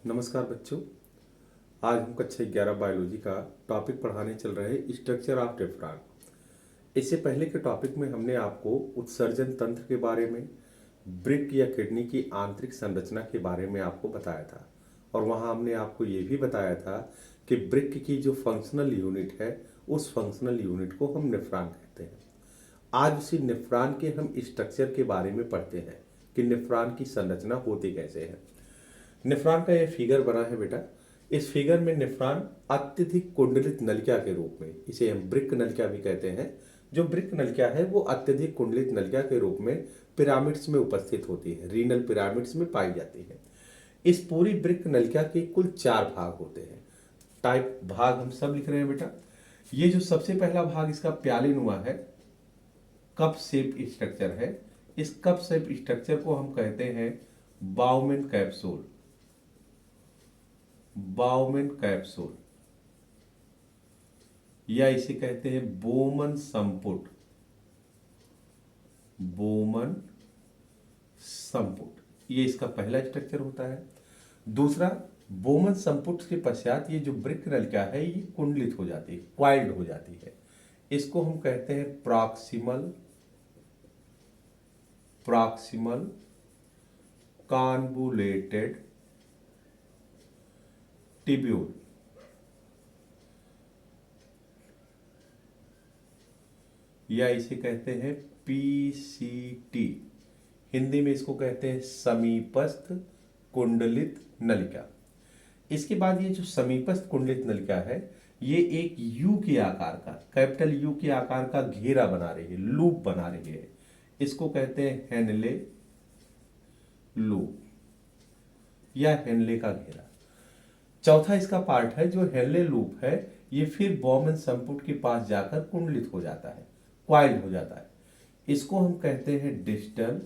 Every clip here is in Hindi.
नमस्कार बच्चों। आज हम कक्षा 11 बायोलॉजी का टॉपिक पढ़ाने चल रहे हैं स्ट्रक्चर ऑफ नेफ्रॉन। इससे पहले के टॉपिक में हमने आपको उत्सर्जन तंत्र के बारे में, वृक्क या किडनी की आंतरिक संरचना के बारे में आपको बताया था और वहां हमने आपको ये भी बताया था कि वृक्क की जो फंक्शनल यूनिट है उस फंक्शनल यूनिट को हम नेफ्रॉन कहते हैं। आज उसी नेफ्रॉन के हम स्ट्रक्चर के बारे में पढ़ते हैं कि नेफ्रॉन की संरचना होती कैसे है। नेफ्रॉन का यह फिगर बना है बेटा। इस फिगर में नेफ्रॉन अत्यधिक कुंडलित नलिका के रूप में, इसे हम वृक्क नलिका भी कहते हैं, जो वृक्क नलिका है वो अत्यधिक कुंडलित नलिका के रूप में पिरामिड्स में उपस्थित होती है, रीनल पिरामिड्स में पाई जाती है। इस पूरी वृक्क नलिका के कुल 4 भाग होते हैं। टाइप भाग हम सब लिख रहे हैं बेटा। ये जो सबसे पहला भाग इसका प्यालेनुमा है, कप शेप स्ट्रक्चर है। इस कप शेप स्ट्रक्चर को हम कहते हैं बाउमेन कैप्सूल। बाउमेन कैप्सूल या इसे कहते हैं बोमन संपुट। बोमन संपुट ये इसका पहला स्ट्रक्चर होता है। दूसरा, बोमन संपुट के पश्चात ये जो वृक्क नलिका है ये कुंडलित हो जाती है, क्वाइल्ड हो जाती है। इसको हम कहते हैं प्रॉक्सिमल कॉन्वुलेटेड टिब्यूल या इसे कहते हैं पीसीटी। हिंदी में इसको कहते हैं समीपस्थ कुंडलित नलिका। इसके बाद ये जो समीपस्थ कुंडलित नलिका है ये एक यू के आकार का, कैपिटल यू के आकार का घेरा बना रही है, लूप बना रही है। इसको कहते हैं हेनले लूप या हेनले का घेरा। चौथा इसका पार्ट है जो हेनले लूप है, ये फिर बॉमन संपुट के पास जाकर कुंडलित हो जाता है, क्वाइल्ड हो जाता है। इसको हम कहते हैं डिस्टल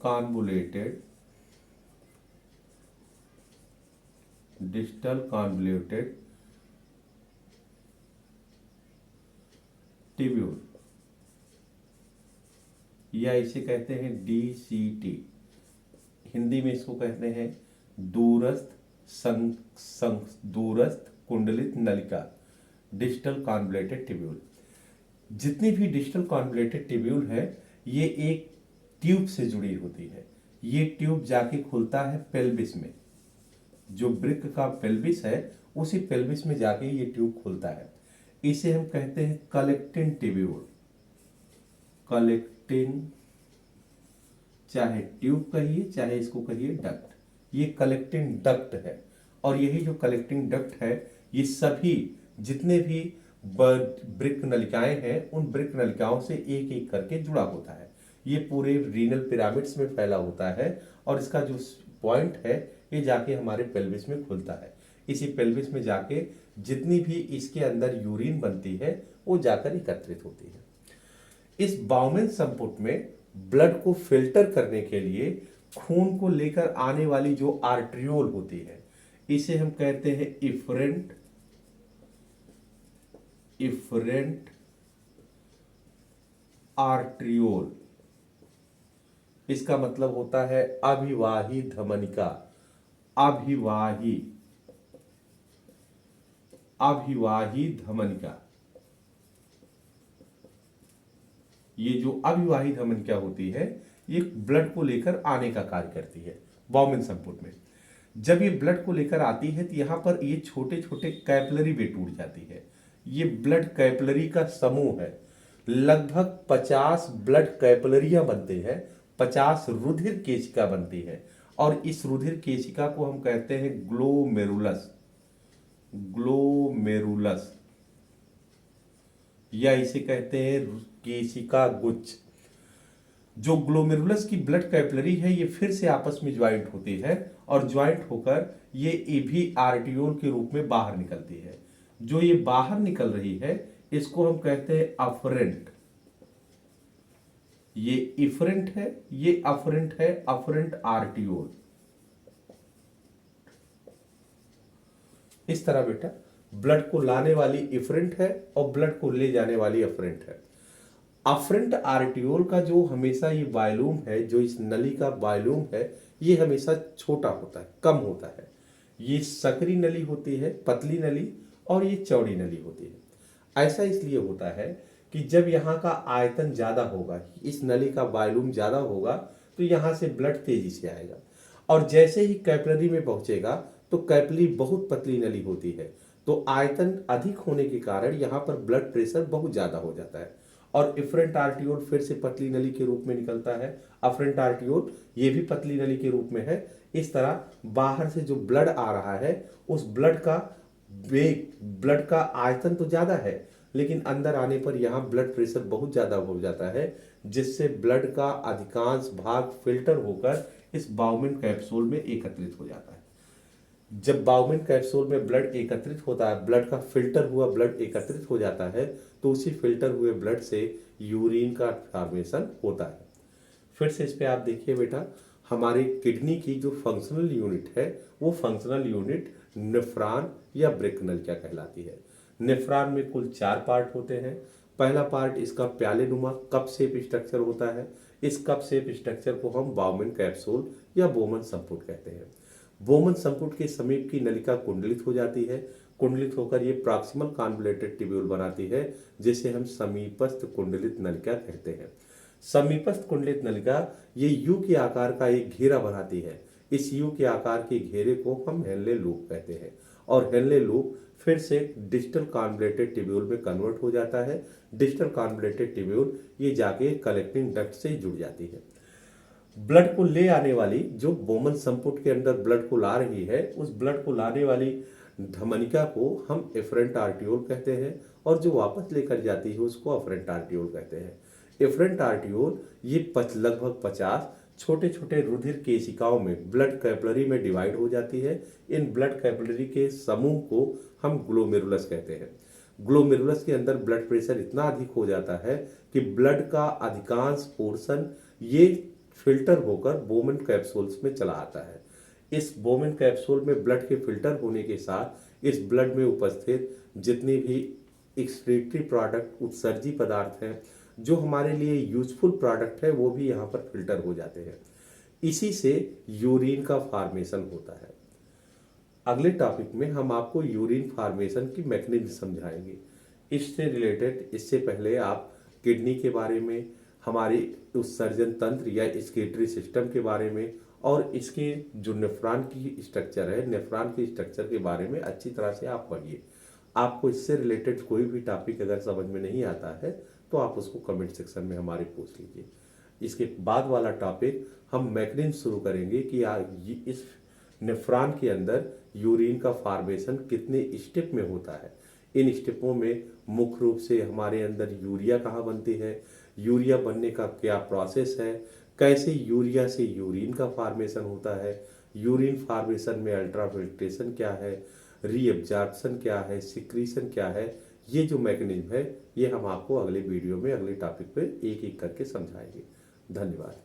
कॉन्वुलेटेड टिब्यूल या इसे कहते हैं डीसीटी। हिंदी में इसको कहते हैं दूरस्थ कुंडलित नलिका, डिस्टल कॉन्वुलेटेड टिब्यूल। जितनी भी डिस्टल कॉन्वुलेटेड टिब्यूल है ये एक ट्यूब से जुड़ी होती है। ये ट्यूब जाके खुलता है पेल्विस में। जो वृक्क का पेल्विस है उसी पेल्विस में जाके ये ट्यूब खुलता है। इसे हम कहते हैं कलेक्टिंग टिब्यूल। कलेक्टिंग, चाहे ट्यूब कहिए चाहे इसको कहिए डक्ट, ये कलेक्टिंग डक्ट है। और यही जो कलेक्टिंग डक्ट है ये सभी जितने भी वृक्क नलिकाएं हैं उन वृक्क नलिकाओं से एक एक करके जुड़ा होता है। ये पूरे रीनल पिरामिड्स में फैला होता है और इसका जो पॉइंट है ये जाके हमारे पेल्विस में खुलता है। इसी पेल्विस में जाके जितनी भी इसके अंदर यूरिन बनती है वो जाकर एकत्रित होती है। इस बाउमेन संपुट में ब्लड को फिल्टर करने के लिए खून को लेकर आने वाली जो आर्ट्रियोल होती है इसे हम कहते हैं इफरेंट आर्ट्रियोल। इसका मतलब होता है अभिवाही धमनिका। अभिवाही धमनिका। ये जो अभिवाही धमनिका होती है ये ब्लड को लेकर आने का कार्य करती है बाउमेन संपुट में। जब ये ब्लड को लेकर आती है तो यहाँ पर ये छोटे छोटे कैपिलरी वे टूट जाती है। ये ब्लड कैपिलरी का समूह है। लगभग 50 ब्लड कैपिलरियां बनते हैं, 50 रुधिर केशिका बनती है और इस रुधिर केशिका को हम कहते हैं ग्लोमेरुलस या इसे कहते हैं केशिका गुच्छ। जो ग्लोमेरुलस की ब्लड कैपिलरी है ये फिर से आपस में ज्वाइंट होती है और ज्वाइंट होकर ये भी आर्टियोल के रूप में बाहर निकलती है। जो ये बाहर निकल रही है इसको हम कहते हैं अफरेंट। ये इफरेंट है, ये अफरेंट है, अफरेंट आर्टियोल। इस तरह बेटा ब्लड को लाने वाली इफरेंट है और ब्लड को ले जाने वाली अफरेंट है। अफरेंट आर्टियोल का जो हमेशा ये वॉल्यूम है, जो इस नली का वॉल्यूम है, ये हमेशा छोटा होता है, कम होता है। ये सकरी नली होती है, पतली नली, और ये चौड़ी नली होती है। ऐसा इसलिए होता है कि जब यहाँ का आयतन ज़्यादा होगा, इस नली का वॉल्यूम ज़्यादा होगा, तो यहाँ से ब्लड तेजी से आएगा, और जैसे ही कैपिलरी में पहुँचेगा तो कैपिलरी बहुत पतली नली होती है, तो आयतन अधिक होने के कारण यहाँ पर ब्लड प्रेशर बहुत ज़्यादा हो जाता है। और इफरेंट आर्टियोल फिर से पतली नली के रूप में निकलता है। अफरेंट आर्टियोल ये भी पतली नली के रूप में है। इस तरह बाहर से जो ब्लड आ रहा है, उस ब्लड का वेग, ब्लड का आयतन तो ज़्यादा है, लेकिन अंदर आने पर यहाँ ब्लड प्रेशर बहुत ज़्यादा हो जाता है, जिससे ब्लड का अधिकांश भाग फिल्टर होकर इस बाउमेन कैप्सूल में एकत्रित हो जाता है। जब बाउमेन कैप्सूल में ब्लड एकत्रित होता है, ब्लड का फिल्टर हुआ ब्लड एकत्रित हो जाता है, तो उसी फिल्टर हुए ब्लड से यूरिन का फॉर्मेशन होता है। फिर से इस पे आप देखिए बेटा, हमारे किडनी की जो फंक्शनल यूनिट है, वो फंक्शनल यूनिट नेफ्रॉन या ब्रेकनल क्या कहलाती है। नेफ्रॉन में कुल 4 पार्ट होते हैं। पहला पार्ट इसका प्याले नुमा कप शेप स्ट्रक्चर होता है। इस कप शेप स्ट्रक्चर को हम बाउमेन कैप्सूल या बोमन संपुट कहते हैं। बोमन संपुट के समीप की नलिका कुंडलित हो जाती है। कुंडलित होकर ये प्रॉक्सिमल कॉन्वोलेटेड ट्यूब्यूल बनाती है, जिसे हम समीपस्थ कुंडलित नलिका कहते हैं। समीपस्थ कुंडलित नलिका ये यू के आकार का एक घेरा बनाती है। इस यू के आकार के घेरे को हम हेनले लूप कहते हैं, और हेनले लूप फिर से डिस्टल कॉन्वोलेटेड ट्यूब्यूल में कन्वर्ट हो जाता है। डिस्टल कॉन्वोलेटेड ट्यूब्यूल ये जाके कलेक्टिंग डक्ट से जुड़ जाती है। ब्लड को ले आने वाली, जो बोमन संपुट के अंदर ब्लड को ला रही है, उस ब्लड को लाने वाली धमनिका को हम एफरेंट आर्टियोल कहते हैं, और जो वापस लेकर जाती है उसको अफरेंट आर्टियोल कहते हैं। एफरेंट आर्टियोल ये लगभग 50 छोटे छोटे रुधिर केशिकाओं में ब्लड कैपिलरी में डिवाइड हो जाती है। इन ब्लड कैपिलरी के समूह को हम ग्लोमेरुलस कहते हैं। ग्लोमेरुलस के अंदर ब्लड प्रेशर इतना अधिक हो जाता है कि ब्लड का अधिकांश पोर्शन ये फिल्टर होकर बोमेन कैप्सूल्स में चला आता है। इस बोमेन कैप्सूल में ब्लड के फिल्टर होने के साथ इस ब्लड में उपस्थित जितनी भी एक्सक्रीटरी प्रोडक्ट, उत्सर्जी पदार्थ हैं, जो हमारे लिए यूजफुल प्रोडक्ट है, वो भी यहाँ पर फिल्टर हो जाते हैं। इसी से यूरिन का फॉर्मेशन होता है। अगले टॉपिक में हम आपको यूरिन फॉर्मेशन की मैकेनिज्म समझाएंगे। इससे रिलेटेड, इससे पहले आप किडनी के बारे में, हमारे उत्सर्जन तंत्र या एक्सक्रीटरी सिस्टम के बारे में, और इसके जो नेफ्रॉन की स्ट्रक्चर है, नेफ्रॉन की स्ट्रक्चर के बारे में अच्छी तरह से आप पढ़िए। आपको इससे रिलेटेड कोई भी टॉपिक अगर समझ में नहीं आता है तो आप उसको कमेंट सेक्शन में हमारे पूछ लीजिए। इसके बाद वाला टॉपिक हम मैकेनिज्म शुरू करेंगे कि इस नेफ्रॉन के अंदर यूरिन का फॉर्मेशन कितने स्टेप में होता है। इन स्टेपों में मुख्य रूप से हमारे अंदर यूरिया कहाँ बनती है, यूरिया बनने का क्या प्रोसेस है, कैसे यूरिया से यूरिन का फॉर्मेशन होता है, यूरिन फॉर्मेशन में अल्ट्राफिल्ट्रेशन क्या है, रीअब्जॉर्प्शन क्या है, सिक्रीशन क्या है, ये जो मैकेनिज्म है, ये हम आपको अगले वीडियो में, अगले टॉपिक पे एक एक करके समझाएंगे। धन्यवाद।